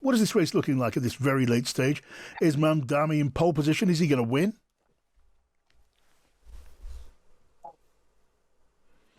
what is this race looking like at this very late stage? Is Mamdani in pole position? Is he going to win?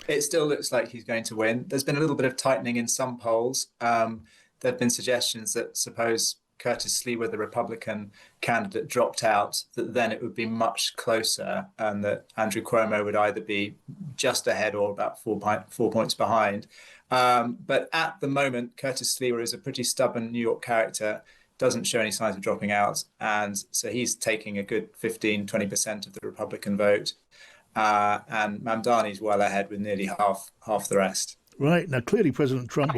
It still looks like he's going to win. There's been a little bit of tightening in some polls. There have been suggestions that suppose Curtis Sliwa, the Republican candidate, dropped out, that then it would be much closer and that Andrew Cuomo would either be just ahead or about 4 points behind. But at the moment, Curtis Sliwa is a pretty stubborn New York character, doesn't show any signs of dropping out. And so he's taking a good 15-20% of the Republican vote. And Mamdani's well ahead with nearly half the rest. Right. Now, clearly, President Trump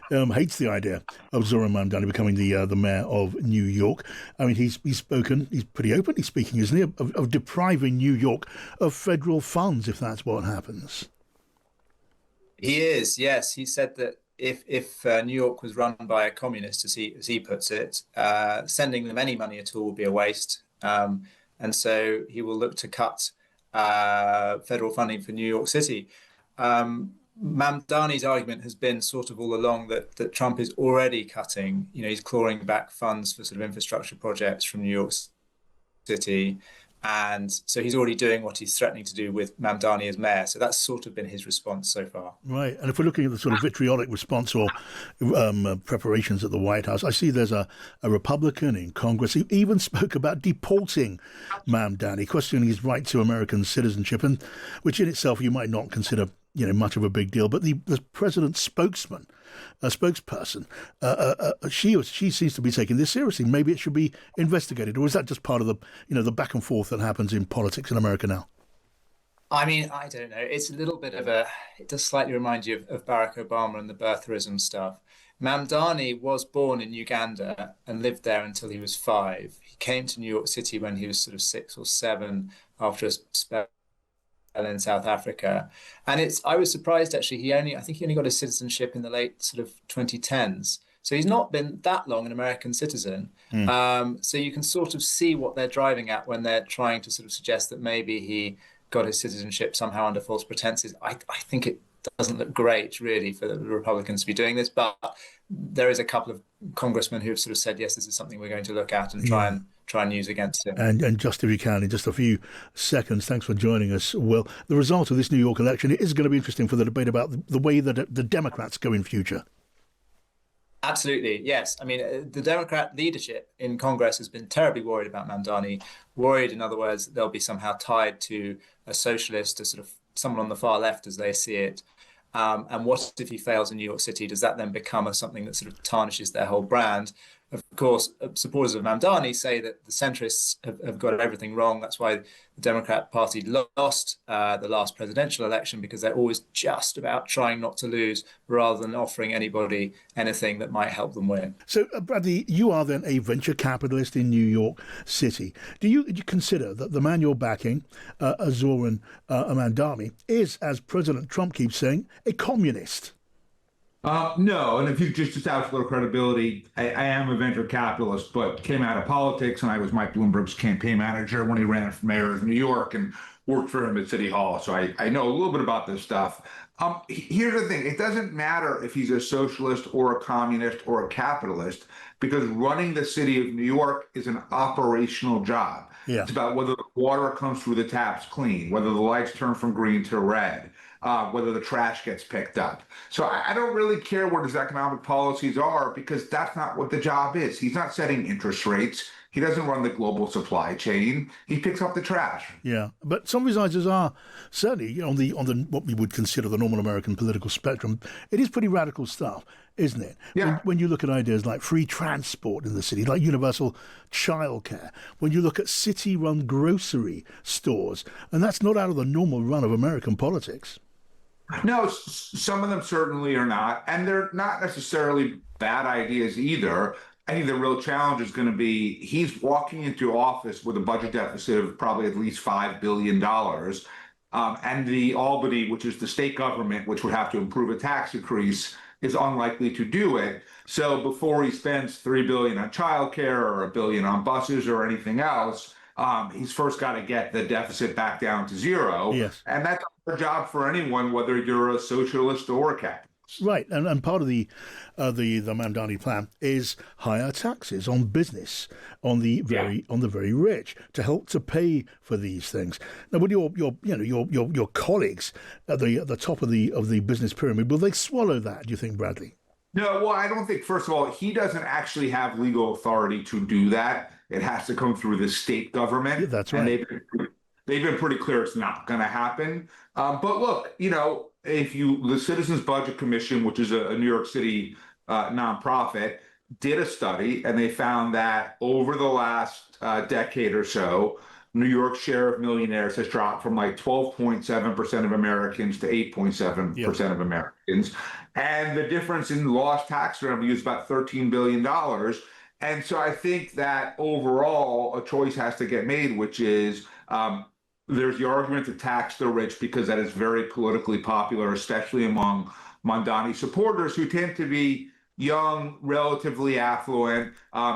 hates the idea of Zoran Mamdani becoming the mayor of New York. I mean, he's spoken, he's pretty openly speaking, isn't he, of depriving New York of federal funds if that's what happens. He is, yes. He said that if New York was run by a communist, as he puts it, sending them any money at all would be a waste. And so he will look to cut federal funding for New York City. Mamdani's argument has been sort of all along that Trump is already cutting, he's clawing back funds for sort of infrastructure projects from New York City. And so he's already doing what he's threatening to do with Mamdani as mayor. So that's sort of been his response so far. Right. And if we're looking at the sort of vitriolic response or preparations at the White House, I see there's a Republican in Congress who even spoke about deporting Mamdani, questioning his right to American citizenship, and which in itself you might not consider much of a big deal. But the president's spokesperson, she seems to be taking this seriously. Maybe it should be investigated, or is that just part of the back and forth that happens in politics in America now? I mean, I don't know. It's a little bit of it does slightly remind you of Barack Obama and the birtherism stuff. Mamdani was born in Uganda and lived there until he was 5. He came to New York City when he was sort of 6 or 7 after a spell in South Africa. And I was surprised actually, I think he only got his citizenship in the late sort of 2010s. So he's not been that long an American citizen. So you can sort of see what they're driving at when they're trying to sort of suggest that maybe he got his citizenship somehow under false pretenses. I think it doesn't look great really for the Republicans to be doing this, but there is a couple of congressmen who have sort of said, yes, this is something we're going to look at and try and use against him. And just if you can, in just a few seconds, thanks for joining us. Well, the result of this New York election is going to be interesting for the debate about the way that the Democrats go in future. Absolutely, yes. I mean, the Democrat leadership in Congress has been terribly worried about Mamdani, worried, in other words, that they'll be somehow tied to a socialist, a sort of someone on the far left as they see it. And what if he fails in New York City? Does that then become something that sort of tarnishes their whole brand? Of course, supporters of Mamdani say that the centrists have got everything wrong. That's why the Democrat Party lost the last presidential election, because they're always just about trying not to lose rather than offering anybody anything that might help them win. So, Bradley, you are then a venture capitalist in New York City. Do you consider that the man you're backing, Zoran Mamdani, is, as President Trump keeps saying, a communist? No, and if you just establish a little credibility, I am a venture capitalist, but came out of politics, and I was Mike Bloomberg's campaign manager when he ran for mayor of New York and worked for him at City Hall. So I know a little bit about this stuff. Here's the thing. It doesn't matter if he's a socialist or a communist or a capitalist, because running the city of New York is an operational job. Yeah. It's about whether the water comes through the taps clean, whether the lights turn from green to red, whether the trash gets picked up. So I don't really care what his economic policies are, because that's not what the job is. He's not setting interest rates. He doesn't run the global supply chain. He picks up the trash. Yeah, but some of his ideas are certainly on the what we would consider the normal American political spectrum. It is pretty radical stuff, isn't it? Yeah. When you look at ideas like free transport in the city, like universal childcare, when you look at city-run grocery stores, and that's not out of the normal run of American politics. No, some of them certainly are not, and they're not necessarily bad ideas either. I think the real challenge is going to be he's walking into office with a budget deficit of probably at least $5 billion. And the Albany, which is the state government, which would have to approve a tax increase, is unlikely to do it. So before he spends $3 billion on childcare or $1 billion on buses or anything else, he's first got to get the deficit back down to zero. Yes. And that's a job for anyone, whether you're a socialist or a capitalist. Right, and part of the Mamdani plan is higher taxes on business, on the very rich, to help to pay for these things. Now, would your colleagues at the top of the business pyramid, will they swallow that? Do you think, Bradley? No, well, I don't think, first of all, he doesn't actually have legal authority to do that. It has to come through the state government. Yeah, that's right. And they've been pretty clear it's not going to happen. But look, the Citizens Budget Commission, which is a New York City nonprofit, did a study, and they found that over the last decade or so, New York's share of millionaires has dropped from like 12.7% of Americans to 8.7% of Americans. And the difference in lost tax revenue is about $13 billion. And so I think that overall a choice has to get made, which is there's the argument to tax the rich because that is very politically popular, especially among Mamdani supporters who tend to be young, relatively affluent,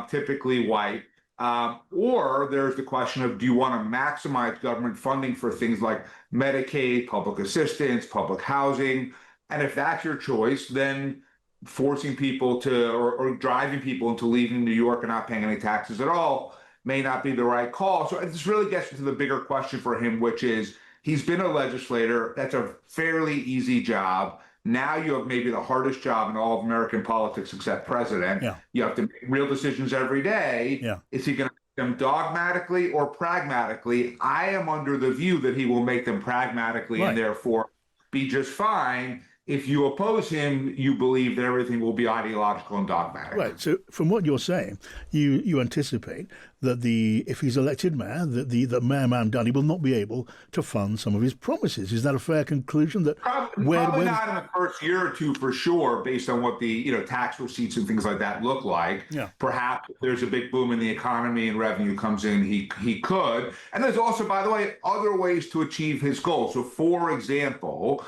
typically white. Or there's the question of, do you want to maximize government funding for things like Medicaid, public assistance, public housing? And if that's your choice, then forcing people to or driving people into leaving New York and not paying any taxes at all may not be the right call. So this really gets into the bigger question for him, which is he's been a legislator. That's a fairly easy job. Now you have maybe the hardest job in all of American politics except president. Yeah. You have to make real decisions every day. Yeah. Is he going to make them dogmatically or pragmatically? I am under the view that he will make them pragmatically and therefore be just fine. If you oppose him, you believe that everything will be ideological and dogmatic. Right. So, from what you're saying, you anticipate that if he's elected mayor, that Mayor Mamdani will not be able to fund some of his promises. Is that a fair conclusion? That probably not in the first year or two, for sure, based on what the tax receipts and things like that look like. Yeah. Perhaps if there's a big boom in the economy and revenue comes in, he could. And there's also, by the way, other ways to achieve his goal. So, for example,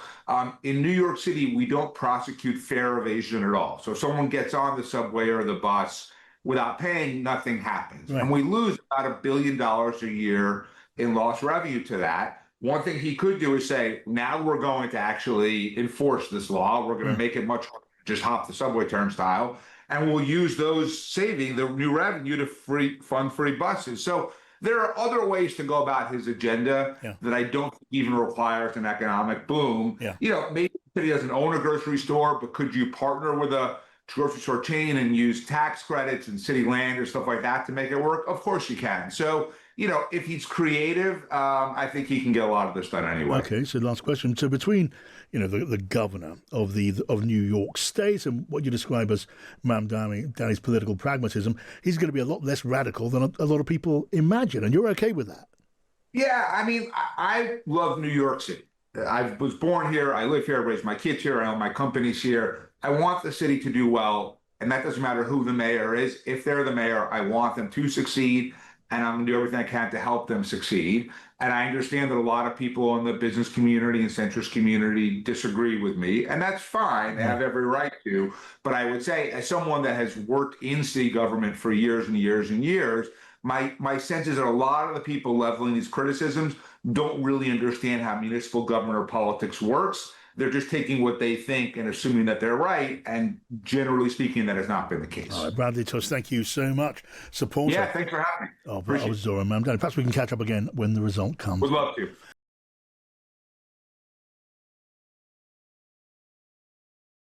in New York City, we don't prosecute fare evasion at all. So if someone gets on the subway or the bus without paying, nothing happens. Right. And we lose about $1 billion a year in lost revenue to that. One thing he could do is say, now we're going to actually enforce this law. We're going to make it much harder to just hop the subway turnstile. And we'll use those savings, the new revenue, to fund free buses. So there are other ways to go about his agenda that I don't think even requires an economic boom. Yeah. Maybe the city doesn't own a grocery store, but could you partner with a grocery store chain and use tax credits and city land or stuff like that to make it work? Of course you can. So, if he's creative, I think he can get a lot of this done anyway. Okay, so last question. So between, the governor of New York State and what you describe as Mamdani's political pragmatism, he's going to be a lot less radical than a lot of people imagine, and you're okay with that? Yeah, I mean, I love New York City. I was born here. I live here. I raised my kids here. I own my companies here. I want the city to do well, and that doesn't matter who the mayor is. If they're the mayor, I want them to succeed, and I'm going to do everything I can to help them succeed. And I understand that a lot of people in the business community and centrist community disagree with me, and that's fine. They have every right to. But I would say, as someone that has worked in city government for years and years and years, my sense is that a lot of the people leveling these criticisms don't really understand how municipal government or politics works. They're just taking what they think and assuming that they're right. And generally speaking, that has not been the case. All right, Bradley Tuss, thank you so much. Supporter. Yeah, thanks for having me. That was Zora Mamdani. Perhaps we can catch up again when the result comes. Would love to.